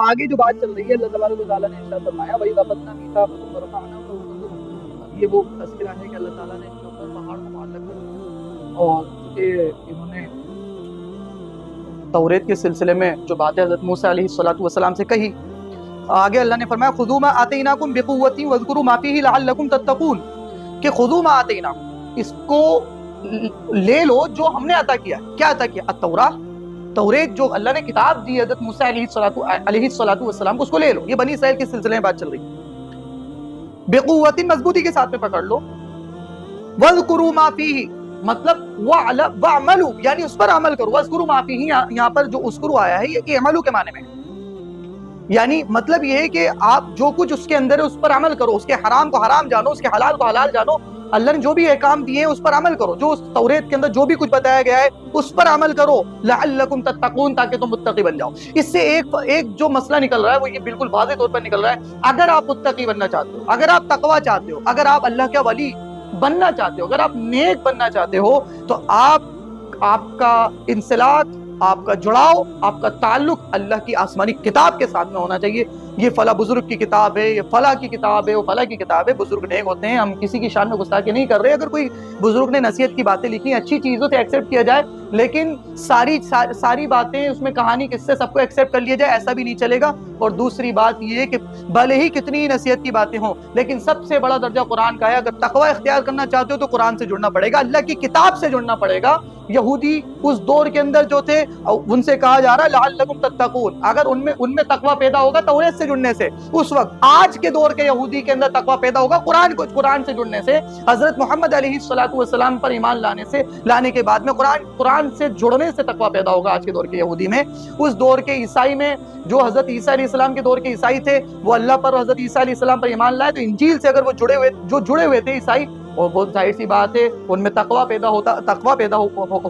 آگے جو بات چل رہی ہے اللہ تبارک و تعالیٰ نے ارشاد فرمایا وہی وَأَخَذْنَا مِيثَاقَكُمْ وَرَفَعْنَا فَوْقَكُمْ، یہ وہ تذکرہ ہے کہ اللہ تعالیٰ نے ان کے اوپر پہاڑ کو معلق کر، اور چونکہ انہوں نے توریت کے سلسلے میں جو باتیں حضرت موسیٰ علیہ السلام سے کہی، آگے اللہ نے فرمایا خُذُوا مَا آتَيْنَاكُمْ بِقُوَّةٍ وَاذْكُرُوا مَا فِيهِ لَعَلَّكُمْ تَتَّقُونَ، کہ خُذُوا مَا آتَيْنَاكُمْ، اس کو لے لو جو ہم نے عطا کیا ہے۔ کیا عطا کیا؟ التوراۃ، توریت جو اللہ نے کتاب دی حضرت موسیٰ علیہ السلام کو، اس کو لے لو۔ یہ بنی اسرائیل کے سلسلے میں بات چل رہی ہے۔ بِقُوَّةٍ، مضبوطی کے ساتھ میں پکڑ لو۔ وَاذْكُرُوا مَا فِيهِ، مطلب وَعْمَلُوا، یعنی اس پر عمل کرو۔ وَاذْكُرُوا مَا فِيهِ، یہاں پر جو اذکروا آیا ہے یہ عملو کے معنی میں ہے، یعنی مطلب یہ ہے کہ آپ جو کچھ اس کے اندر ہے اس پر عمل کرو، اس کے حرام کو حرام جانو، اس کے حلال کو حلال جانو، اللہ نے جو بھی احکام دیے ہیں اس پر عمل کرو، جو اس توریت کے اندر جو بھی کچھ بتایا گیا ہے اس پر عمل کرو، لعلکم تتقون، تاکہ تم متقی بن جاؤ۔ اس سے ایک جو مسئلہ نکل رہا ہے وہ یہ بالکل واضح طور پر نکل رہا ہے، اگر آپ متقی بننا چاہتے ہو، اگر آپ تقوی چاہتے ہو، اگر آپ اللہ کا ولی بننا چاہتے ہو، اگر آپ نیک بننا چاہتے ہو، تو آپ کا انسلاک، آپ کا جڑاؤ، آپ کا تعلق اللہ کی آسمانی کتاب کے ساتھ میں ہونا چاہیے۔ یہ فلاں بزرگ کی کتاب ہے، یہ فلاں کی کتاب ہے، وہ فلاں کی کتاب ہے، بزرگ نیک ہوتے ہیں، ہم کسی کی شان میں گستاخی نہیں کر رہے۔ اگر کوئی بزرگ نے نصیحت کی باتیں لکھی ہیں اچھی چیزوں سے ایکسیپٹ کیا جائے، لیکن ساری باتیں اس میں کہانی قصے سب کو ایکسیپٹ کر لیا جائے، ایسا بھی نہیں چلے گا۔ اور دوسری بات یہ ہے کہ بھلے ہی کتنی نصیحت کی باتیں ہوں، لیکن سب سے بڑا درجہ قرآن کا ہے۔ اگر تقوی اختیار کرنا چاہتے ہو تو قرآن سے جڑنا پڑے گا، اللہ کی کتاب سے جڑنا پڑے گا۔ یہودی اس دور کے اندر جو تھے ان سے کہا جا رہا ہے لعلکم تتقون، اگر ان میں تقوی پیدا ہوگا توریت سے جڑنے سے، اس وقت آج کے دور کے یہودی کے اندر تقوی پیدا ہوگا قرآن سے جڑنے سے، حضرت محمد علیہ السلام پر ایمان لانے کے بعد میں قرآن سے جڑنے سے تقوی پیدا ہوگا آج کے دور کے یہودی میں۔ اس دور کے عیسائی میں جو حضرت عیسیٰ علیہ السلام کے دور کے عیسائی تھے، وہ اللہ پر اور حضرت عیسیٰ علیہ السلام پر ایمان لائے، تو انجیل سے اگر وہ جڑے ہوئے تھے عیسائی، اور بہت ظاہر سی بات ہے ان میں تقوی پیدا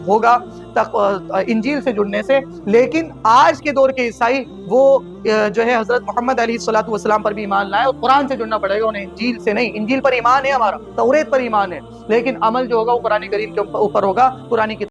ہوگا انجیل سے جڑنے سے۔ لیکن آج کے دور کے عیسائی وہ جو ہے حضرت محمد علیہ السلام پر بھی ایمان لائے، اور قرآن سے جڑنا پڑے گا انہیں، انجیل سے نہیں۔ انجیل پر ایمان ہے ہمارا، توریت پر ایمان ہے، لیکن عمل جو ہوگا وہ قرآن کریم کے اوپر ہوگا، قرآن کی